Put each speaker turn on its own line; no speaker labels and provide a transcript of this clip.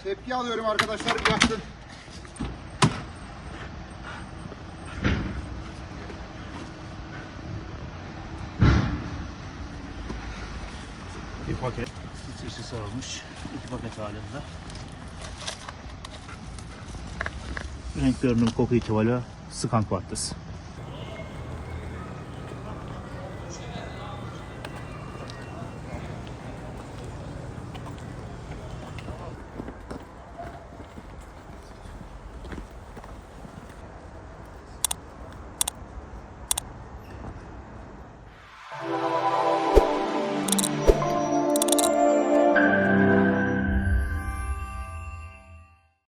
Tepki alıyorum arkadaşlar. Yaktın.
Bir paket filtresi sarılmış. 2 paket halinde. Renk görünüm koku itibariyle Skunk Vattız.